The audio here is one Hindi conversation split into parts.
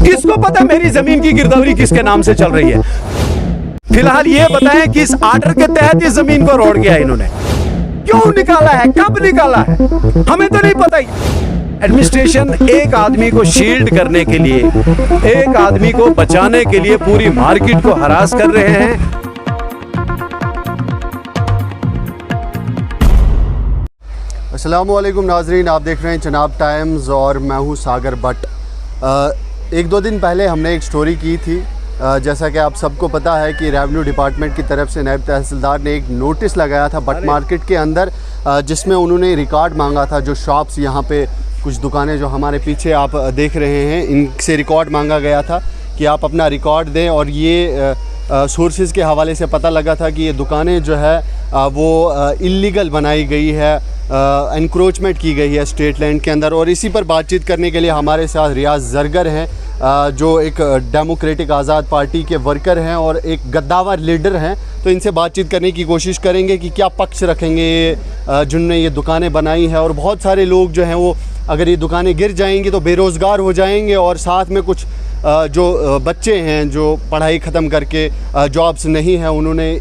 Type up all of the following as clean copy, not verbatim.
किसको पता मेरी जमीन की गिरदौरी किसके नाम से चल रही है? फिलहाल ये बताएं कि इस आर्डर के तहत इस जमीन को रोड किया इन्होंने, क्यों निकाला है, कब निकाला है, हमें तो नहीं पता ही। एडमिनिस्ट्रेशन एक आदमी को शील्ड करने के लिए, एक आदमी को बचाने के लिए पूरी मार्केट को हरास कर रहे हैं। अस्सलामुअलैकुम नाजरीन, आप देख रहे हैं चनाब टाइम्स और मैं हूं सागर भट्ट। एक दो दिन पहले हमने एक स्टोरी की थी। जैसा कि आप सबको पता है कि रेवेन्यू डिपार्टमेंट की तरफ से नायब तहसीलदार ने एक नोटिस लगाया था भट्ट मार्केट के अंदर, जिसमें उन्होंने रिकॉर्ड मांगा था। जो शॉप्स यहाँ पे कुछ दुकानें जो हमारे पीछे आप देख रहे हैं, इनसे रिकॉर्ड मांगा गया था कि आप अपना रिकॉर्ड दें। और ये सोर्सेज़ के हवाले से पता लगा था कि ये दुकानें जो है वो इल्लीगल बनाई गई है, एनक्रोचमेंट की गई है स्टेट लैंड के अंदर। और इसी पर बातचीत करने के लिए हमारे साथ रियाज जरगर हैं, जो एक डेमोक्रेटिक आज़ाद पार्टी के वर्कर हैं और एक गद्दावर लीडर हैं। तो इनसे बातचीत करने की कोशिश करेंगे कि क्या पक्ष रखेंगे जिनने ये दुकानें बनाई हैं। और बहुत सारे लोग जो हैं वो अगर ये दुकानें गिर जाएंगी तो बेरोज़गार हो जाएंगे, और साथ में कुछ जो बच्चे हैं जो पढ़ाई ख़त्म करके जॉब्स नहीं है, उन्होंने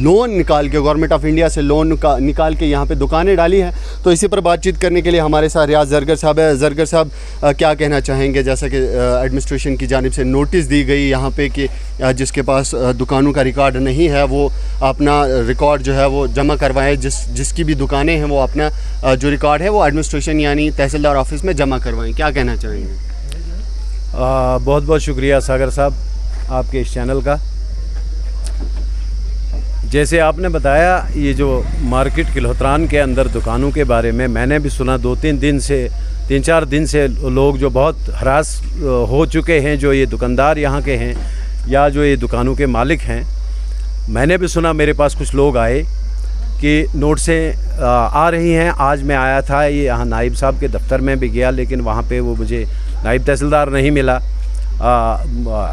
लोन निकाल के गवर्नमेंट ऑफ इंडिया से लोन निकाल के यहाँ पे दुकानें डाली हैं। तो इसी पर बातचीत करने के लिए हमारे साथ रियाज जरगर साहब है। जरगर साहब, क्या कहना चाहेंगे? जैसा कि एडमिनिस्ट्रेशन की जानिब से नोटिस दी गई यहाँ पे कि जिसके पास दुकानों का रिकॉर्ड नहीं है वो अपना रिकॉर्ड जो है वो जमा करवाए, जिसकी भी दुकानें हैं वो अपना जो रिकॉर्ड है वो एडमिनिस्ट्रेशन यानी तहसीलदार ऑफिस में जमा करवाएं। क्या कहना चाहेंगे? बहुत बहुत शुक्रिया सागर साहब आपके इस चैनल का। जैसे आपने बताया, ये जो मार्केट किलोहतरान के अंदर दुकानों के बारे में मैंने भी सुना, 3-4 दिन से लोग जो बहुत हरास हो चुके हैं, जो ये दुकानदार यहाँ के हैं या जो ये दुकानों के मालिक हैं, मैंने भी सुना। मेरे पास कुछ लोग आए कि नोट से आ रही हैं। आज मैं आया था ये यहाँ नाइब साहब के दफ्तर में भी गया, लेकिन वहाँ पे वो मुझे नाइब तहसीलदार नहीं मिला।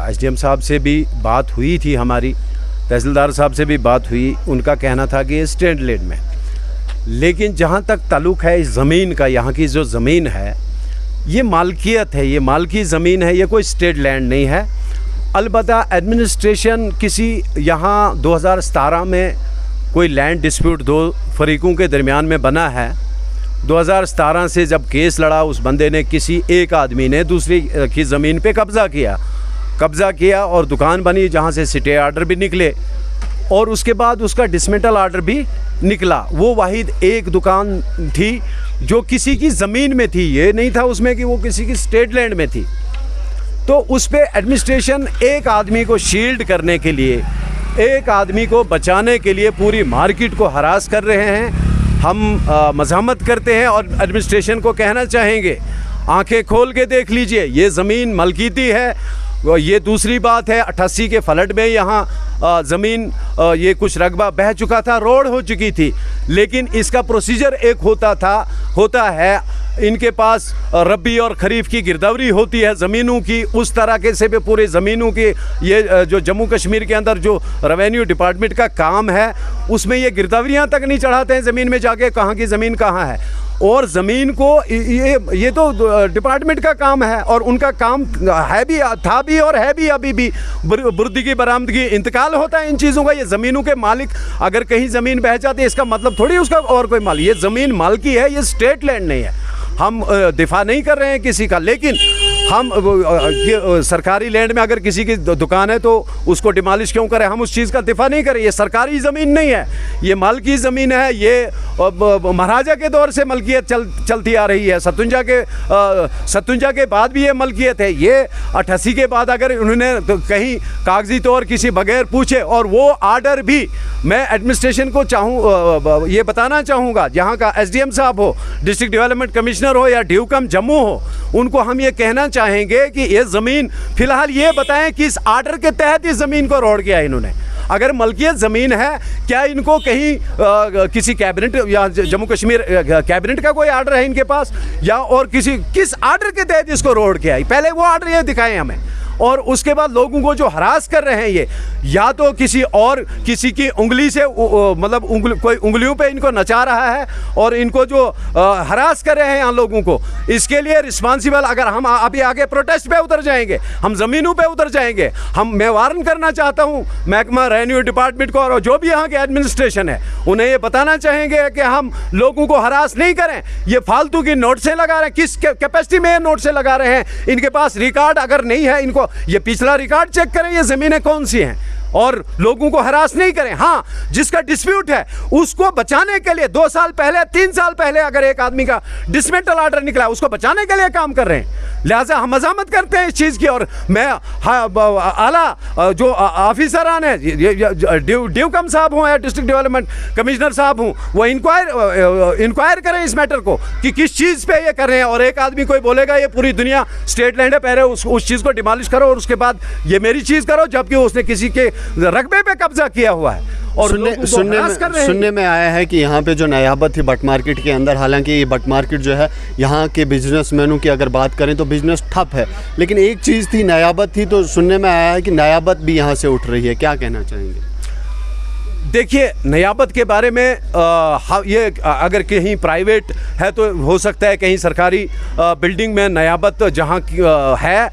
एसडीएम साहब से भी बात हुई थी हमारी, तहसीलदार साहब से भी बात हुई। उनका कहना था कि स्टेट लैंड में, लेकिन जहाँ तक ताल्लुक़ है इस ज़मीन का, यहाँ की जो ज़मीन है ये मालकियत है, ये मालकी ज़मीन है, ये कोई स्टेट लैंड नहीं है। अलबत्ता एडमिनिस्ट्रेशन किसी यहाँ 2017 में कोई लैंड डिस्प्यूट दो फरीकों के दरमियान में बना है। 2017 से जब केस लड़ा, उस बंदे ने, किसी एक आदमी ने दूसरी की ज़मीन पे कब्ज़ा किया और दुकान बनी, जहाँ से स्टे आर्डर भी निकले और उसके बाद उसका डिसमेंटल आर्डर भी निकला। वो वाहिद एक दुकान थी जो किसी की ज़मीन में थी, ये नहीं था उसमें कि वो किसी की स्टेट लैंड में थी। तो उस पर एडमिनिस्ट्रेशन एक आदमी को शील्ड करने के लिए, एक आदमी को बचाने के लिए पूरी मार्केट को हरास कर रहे हैं। हम मज़ामत करते हैं और एडमिनिस्ट्रेशन को कहना चाहेंगे, आंखें खोल के देख लीजिए, ये ज़मीन मलकीती है। ये दूसरी बात है, 88 के फ्लड में यहाँ ज़मीन ये कुछ रकबा बह चुका था, रोड हो चुकी थी, लेकिन इसका प्रोसीजर एक होता है। इनके पास रबी और खरीफ की गिरदावरी होती है ज़मीनों की, उस तरह के से भी पूरे ज़मीनों की ये जो जम्मू कश्मीर के अंदर जो रेवेन्यू डिपार्टमेंट का काम है उसमें ये गिरदावरियाँ तक नहीं चढ़ाते हैं ज़मीन में जाके, कहाँ की ज़मीन कहाँ है। और ज़मीन को ये तो डिपार्टमेंट का काम है, और उनका काम है भी, था भी और है भी, अभी भी बुर्दगी बरामदगी इंतकाल होता है इन चीज़ों का। ये ज़मीनों के मालिक अगर कहीं ज़मीन बह जाती है इसका मतलब थोड़ी उसका और कोई मालिक, ये ज़मीन मालकी है, ये स्टेट लैंड नहीं है। हम दिफा नहीं कर रहे हैं किसी का, लेकिन हम सरकारी लैंड में अगर किसी की दुकान है तो उसको डिमॉलिश क्यों करें? हम उस चीज़ का दिफा नहीं करें। ये सरकारी ज़मीन नहीं है, ये मालकी ज़मीन है। ये महाराजा के दौर से मलकियत चलती आ रही है। 57 के बाद भी ये मलकियत है। ये 88 के बाद अगर उन्होंने तो कहीं कागजी तौर किसी बगैर पूछे, और वो आर्डर भी मैं एडमिनिस्ट्रेशन को ये बताना चाहूँगा, यहाँ का एसडीएम साहब हो, डिस्ट्रिक्ट डेवलपमेंट कमिश्नर हो या ड्यूकम जम्मू हो, उनको हम ये कहना चाहेंगे कि ये ज़मीन, फिलहाल ये बताएं कि इस आर्डर के तहत इस ज़मीन को रोड किया इन्होंने। अगर मलकियत ज़मीन है, क्या इनको कहीं किसी कैबिनेट या जम्मू कश्मीर कैबिनेट का कोई आर्डर है इनके पास, या और किस आर्डर के तहत इसको रोड किया? पहले वो आर्डर ये दिखाएं हमें। और उसके बाद लोगों को जो हरास कर रहे हैं ये, या तो किसी की उंगली से मतलब कोई उंगलियों पे इनको नचा रहा है और इनको जो हरास कर रहे हैं यहाँ लोगों को, इसके लिए रिस्पॉन्सिबल अगर हम अभी आगे प्रोटेस्ट पे उतर जाएंगे, हम ज़मीनों पे उतर जाएंगे, मैं वार्न करना चाहता हूँ महकमा रेवेन्यू डिपार्टमेंट को और जो भी यहाँ के एडमिनिस्ट्रेशन है उन्हें ये बताना चाहेंगे कि हम लोगों को हरास नहीं करें। ये फालतू की नोट से लगा रहे हैं, किस कैपेसिटी में नोट से लगा रहे हैं, इनके पास रिकॉर्ड अगर नहीं है, इनको ये पिछला रिकॉर्ड चेक करें, ये ज़मीनें कौन सी हैं, और लोगों को हरास नहीं करें। हाँ, जिसका डिस्प्यूट है उसको बचाने के लिए 2 साल पहले 3 साल पहले अगर एक आदमी का डिसमेंटल ऑर्डर निकला, उसको बचाने के लिए काम कर रहे हैं। लिहाजा हम मजामत करते हैं इस चीज़ की। और मैं आला जो ऑफिसरान है, ड्यूकम साहब हों या डिस्ट्रिक्ट डेवलपमेंट कमिश्नर साहब हों, वो इंक्वायर करें इस मैटर को कि किस चीज़ पे ये कर रहे हैं। और एक आदमी कोई बोलेगा ये पूरी दुनिया स्टेट लैंड है, पहले उस चीज़ को डिमॉलिश करो और उसके बाद ये मेरी चीज़ करो, जबकि उसने किसी के रकबे पे कब्जा किया हुआ है। और सुनने में आया है कि यहाँ पे जो नयाबत थी बट मार्केट के अंदर, हालांकि ये बट मार्केट जो है यहाँ के बिजनेसमैनों की अगर बात करें तो बिजनेस ठप है, लेकिन एक चीज़ थी नयाबत थी, तो सुनने में आया है कि नयाबत भी यहाँ से उठ रही है, क्या कहना चाहेंगे? देखिए, नयाबत के बारे में ये अगर कहीं प्राइवेट है तो हो सकता है, कहीं सरकारी बिल्डिंग में नयाबत जहाँ है,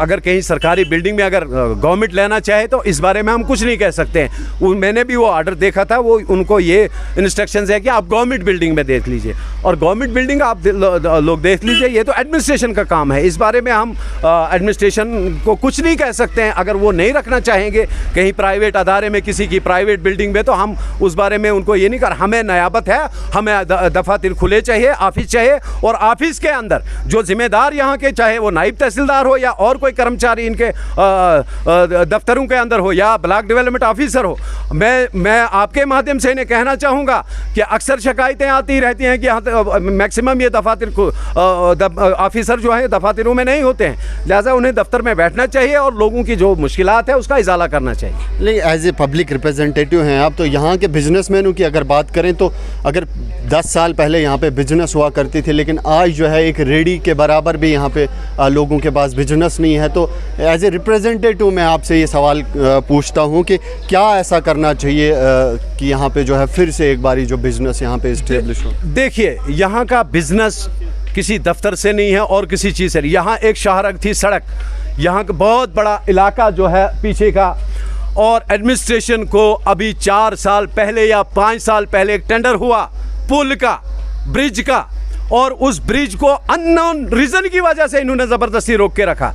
अगर कहीं सरकारी बिल्डिंग में अगर गवर्नमेंट लेना चाहे तो इस बारे में हम कुछ नहीं कह सकते हैं। मैंने भी वो ऑर्डर देखा था, वो उनको ये इंस्ट्रक्शंस है कि आप गवर्नमेंट बिल्डिंग में देख लीजिए, और गवर्नमेंट बिल्डिंग आप लोग देख लीजिए, ये तो एडमिनिस्ट्रेशन का काम है। इस बारे में हम एडमिनिस्ट्रेशन को कुछ नहीं कह सकते हैं। अगर वो नहीं रखना चाहेंगे कहीं प्राइवेट अदारे में, किसी की प्राइवेट बिल्डिंग में, तो हम उस बारे में उनको ये नहीं कर। हमें नयाबत है, हमें दफातर खुले चाहिए, ऑफिस चाहिए, और ऑफिस के अंदर जो जिम्मेदार यहाँ के, चाहे वो नायब तहसीलदार हो या और कोई कर्मचारी इनके दफ्तरों के अंदर हो या ब्लॉक डेवलपमेंट ऑफिसर हो, मैं आपके माध्यम से इन्हें कहना चाहूँगा कि अक्सर शिकायतें आती रहती हैं कि यहाँ मैक्सिमम ये दफातर ऑफिसर जो है दफातरों में नहीं होते हैं, लिहाजा उन्हें दफ्तर में बैठना चाहिए और लोगों की जो मुश्किलात है उसका इजाला करना चाहिए। नहीं, एज ए पब्लिक रिप्रेजेंटेटिव हैं आप, तो यहाँ के बिजनेसमैनों की अगर बात करें तो अगर 10 साल पहले यहाँ पे बिजनेस हुआ करती थी, लेकिन आज जो है एक रेडी के बराबर भी यहाँ पे लोगों के पास बिजनेस नहीं है। तो एज ए रिप्रेजेंटेटिव मैं आपसे ये सवाल पूछता हूँ कि क्या ऐसा करना चाहिए कि यहाँ पे जो है फिर से एक बारी जो बिजनेस यहाँ पे इस्टेब्लिश हो? देखिए, यहाँ का बिजनेस किसी दफ्तर से नहीं है और किसी चीज़ से नहीं। यहाँ एक शाहरग थी सड़क, यहाँ का बहुत बड़ा इलाका जो है पीछे का, और एडमिनिस्ट्रेशन को अभी 4 साल पहले या 5 साल पहले एक टेंडर हुआ पुल का, ब्रिज का, और उस ब्रिज को अननोन रीज़न की वजह से इन्होंने ज़बरदस्ती रोक के रखा।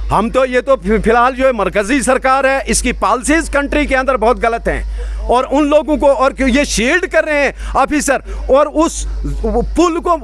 हम तो ये तो फिलहाल जो है मरकज़ी सरकार है, इसकी पॉलिसीज़ कंट्री के अंदर बहुत गलत हैं, और उन लोगों को और ये शील्ड कर रहे हैं ऑफिसर, और उस पुल को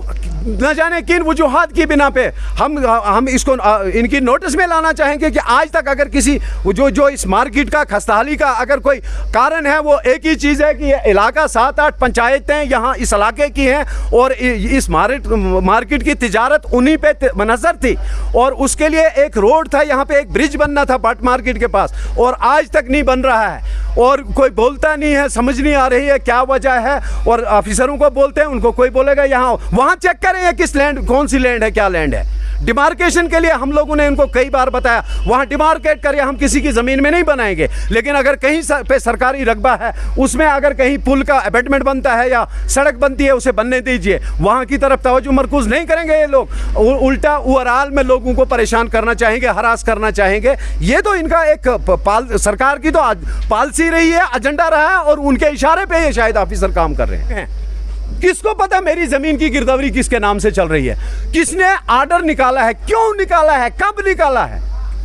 न जाने किन वजूहात की बिना पे हम इसको इनकी नोटिस में लाना चाहेंगे कि आज तक अगर किसी जो इस मार्केट का खस्ताहाली का अगर कोई कारण है, वो एक ही चीज़ है कि ये इलाका 7-8 पंचायतें यहाँ इस इलाके की हैं, और इस मार्केट की तिजारत उन्हीं पे मनहसर थी, और उसके लिए एक रोड था, यहाँ पे एक ब्रिज बनना था बट मार्केट के पास, और आज तक नहीं बन रहा है, और कोई बोलता नहीं है, समझ नहीं आ रही है क्या वजह है, और ऑफिसरों को बोलते हैं, उनको कोई बोलेगा यहाँ वहाँ चेक करें किस लैंड, कौन सी लैंड है, क्या लैंड है। डिमार्केशन के लिए हम लोगों ने इनको कई बार बताया, वहाँ डिमार्केट करिए, हम किसी की ज़मीन में नहीं बनाएंगे, लेकिन अगर कहीं पे सरकारी रकबा है, उसमें अगर कहीं पुल का अबेटमेंट बनता है या सड़क बनती है, उसे बनने दीजिए, वहाँ की तरफ तवज्जो मरकूज़ नहीं करेंगे ये लोग, उल्टा ओवरऑल में लोगों को परेशान करना चाहेंगे, हरास करना चाहेंगे। ये तो इनका एक सरकार की तो पॉलिसी रही है, एजेंडा रहा है, और उनके इशारे पर ये शायद ऑफिसर काम कर रहे हैं। किसको पता मेरी जमीन की गिरदावरी किसके नाम से चल रही है, किसने ऑर्डर निकाला है, क्यों निकाला है, कब निकाला है,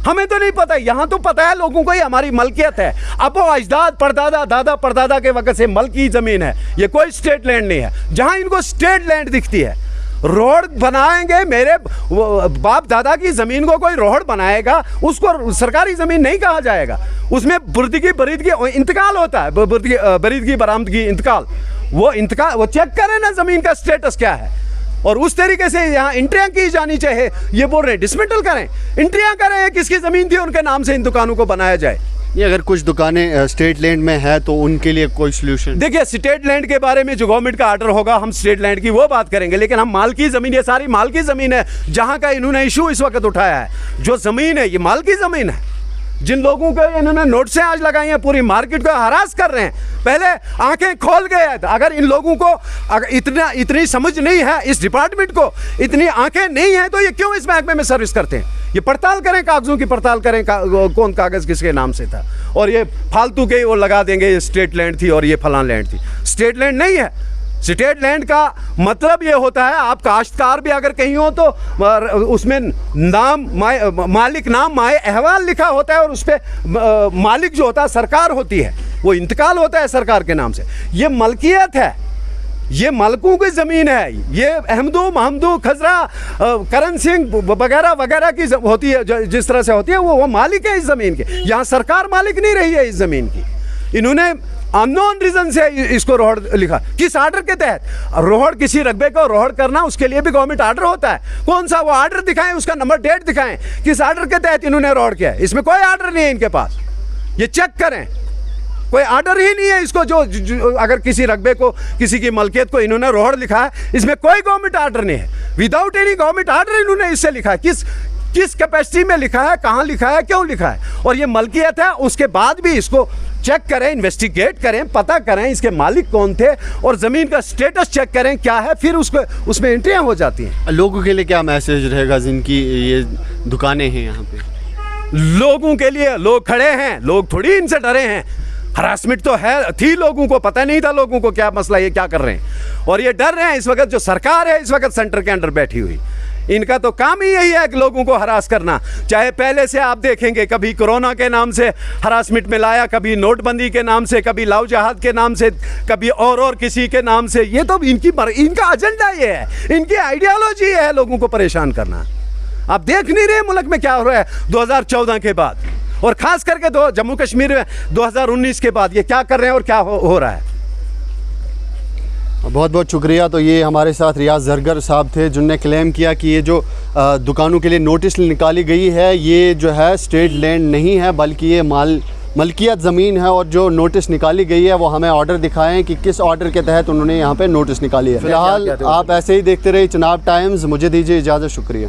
हमें तो नहीं पता। यहाँ तो पता है लोगों को ये हमारी मलकियत है, अब वो अजदाद परदादा दादा परदादा के वक्त से मलकी ज़मीन है, ये कोई स्टेट लैंड नहीं है। जहाँ इनको स्टेट लैंड दिखती है, रोड बनाएंगे, मेरे बाप दादा की ज़मीन को कोई रोड बनाएगा, उसको सरकारी ज़मीन नहीं कहा जाएगा, उसमें बुर्दगी बरीदगी इंतकाल होता है, बरीदगी बरामदगी इंतकाल, वो चेक करें ना ज़मीन का स्टेटस क्या है, और उस तरीके से यहाँ एंट्रियाँ की जानी चाहिए। ये बोल रहे हैं डिसमेंटल करें, एंट्रियाँ करें, किसकी ज़मीन थी उनके नाम से इन दुकानों को बनाया जाए। ये अगर कुछ दुकानें स्टेट लैंड में है तो उनके लिए कोई सोल्यूशन? देखिए, स्टेट लैंड के बारे में जो गवर्नमेंट का ऑर्डर होगा हम स्टेट लैंड की वो बात करेंगे, लेकिन हम माल की ज़मीन, ये सारी माल की ज़मीन है जहाँ का इन्होंने इशू इस वक्त उठाया है। जो ज़मीन है ये माल की ज़मीन है। जिन लोगों को इन्होंने नोट से आज लगाई हैं, पूरी मार्केट को हरास कर रहे हैं, पहले आंखें खोल गए हैं। अगर इन लोगों को अगर इतनी समझ नहीं है, इस डिपार्टमेंट को इतनी आंखें नहीं है, तो ये क्यों इस महकमे में सर्विस करते हैं? ये पड़ताल करें, कागजों की पड़ताल करें, कौन कागज़ किसके नाम से था, और ये फालतू के वो लगा देंगे ये स्टेट लैंड थी और ये फलां लैंड थी। स्टेट लैंड नहीं है। स्टेट लैंड का मतलब ये होता है, आप काश्तकार भी अगर कहीं हो तो उसमें नाम मालिक नाम माए अहवाल लिखा होता है, और उस पर मालिक जो होता है सरकार होती है, वो इंतकाल होता है सरकार के नाम से। ये मलकियत है, ये मलकों की ज़मीन है। ये अहमदो महमदो खजरा करण सिंह वगैरह वगैरह की होती है, जिस तरह से होती है, वो मालिक है इस ज़मीन के। यहाँ सरकार मालिक नहीं रही है इस ज़मीन की। इन्होंने अननोन रीजन से इसको रोहड़ लिखा। किस ऑर्डर के तहत रोहड़, किसी रकबे को रोहड़ करना, उसके लिए भी गवर्नमेंट ऑर्डर होता है। कौन सा वो ऑर्डर दिखाएं, उसका नंबर डेट दिखाएं, किस ऑर्डर के तहत इन्होंने रोहड़ किया है। इसमें कोई ऑर्डर नहीं है इनके पास, ये चेक करें। कोई ऑर्डर ही नहीं है इसको। जो अगर किसी रकबे को, किसी की मलकियत को इन्होंने रोहड़ लिखा है, इसमें कोई गवर्नमेंट ऑर्डर नहीं है। विदाउट एनी गवर्नमेंट ऑर्डर इन्होंने इससे लिखा है। किस कैपेसिटी में लिखा है, कहाँ लिखा है, क्यों लिखा है, और ये मलकियत है। उसके बाद भी इसको चेक करें, इन्वेस्टिगेट करें, पता करें इसके मालिक कौन थे, और ज़मीन का स्टेटस चेक करें क्या है, फिर उसको उसमें एंट्रियाँ हो जाती हैं। लोगों के लिए क्या मैसेज रहेगा जिनकी ये दुकानें हैं यहाँ पे? लोगों के लिए, लोग खड़े हैं, लोग थोड़ी इनसे डरे हैं। हरासमेंट तो है थी, लोगों को पता नहीं था लोगों को क्या मसला, ये क्या कर रहे हैं, और ये डर रहे हैं। इस वक्त जो सरकार है इस वक्त सेंटर के अंडर बैठी हुई, इनका तो काम ही यही है कि लोगों को हरास करना। चाहे पहले से आप देखेंगे, कभी कोरोना के नाम से हरासमेंट में लाया, कभी नोटबंदी के नाम से, कभी लाओ जहाद के नाम से, कभी और किसी के नाम से। ये तो इनका एजेंडा ये है, इनकी आइडियोलॉजी है लोगों को परेशान करना। आप देख नहीं रहे मुल्क में क्या हो रहा है 2014 के बाद, और ख़ास करके जम्मू कश्मीर में 2019 के बाद ये क्या कर रहे हैं और क्या हो रहा है। बहुत बहुत शुक्रिया। तो ये हमारे साथ रियाज जरगर साहब थे, जिनने क्लेम किया कि ये जो दुकानों के लिए नोटिस निकाली गई है, ये जो है स्टेट लैंड नहीं है, बल्कि ये मलकियत ज़मीन है, और जो नोटिस निकाली गई है वो हमें ऑर्डर दिखाएं कि किस ऑर्डर के तहत उन्होंने यहाँ पे नोटिस निकाली है। फिलहाल आप ऐसे ही देखते रहिए चिनाब टाइम्स। मुझे दीजिए इजाज़त, शुक्रिया।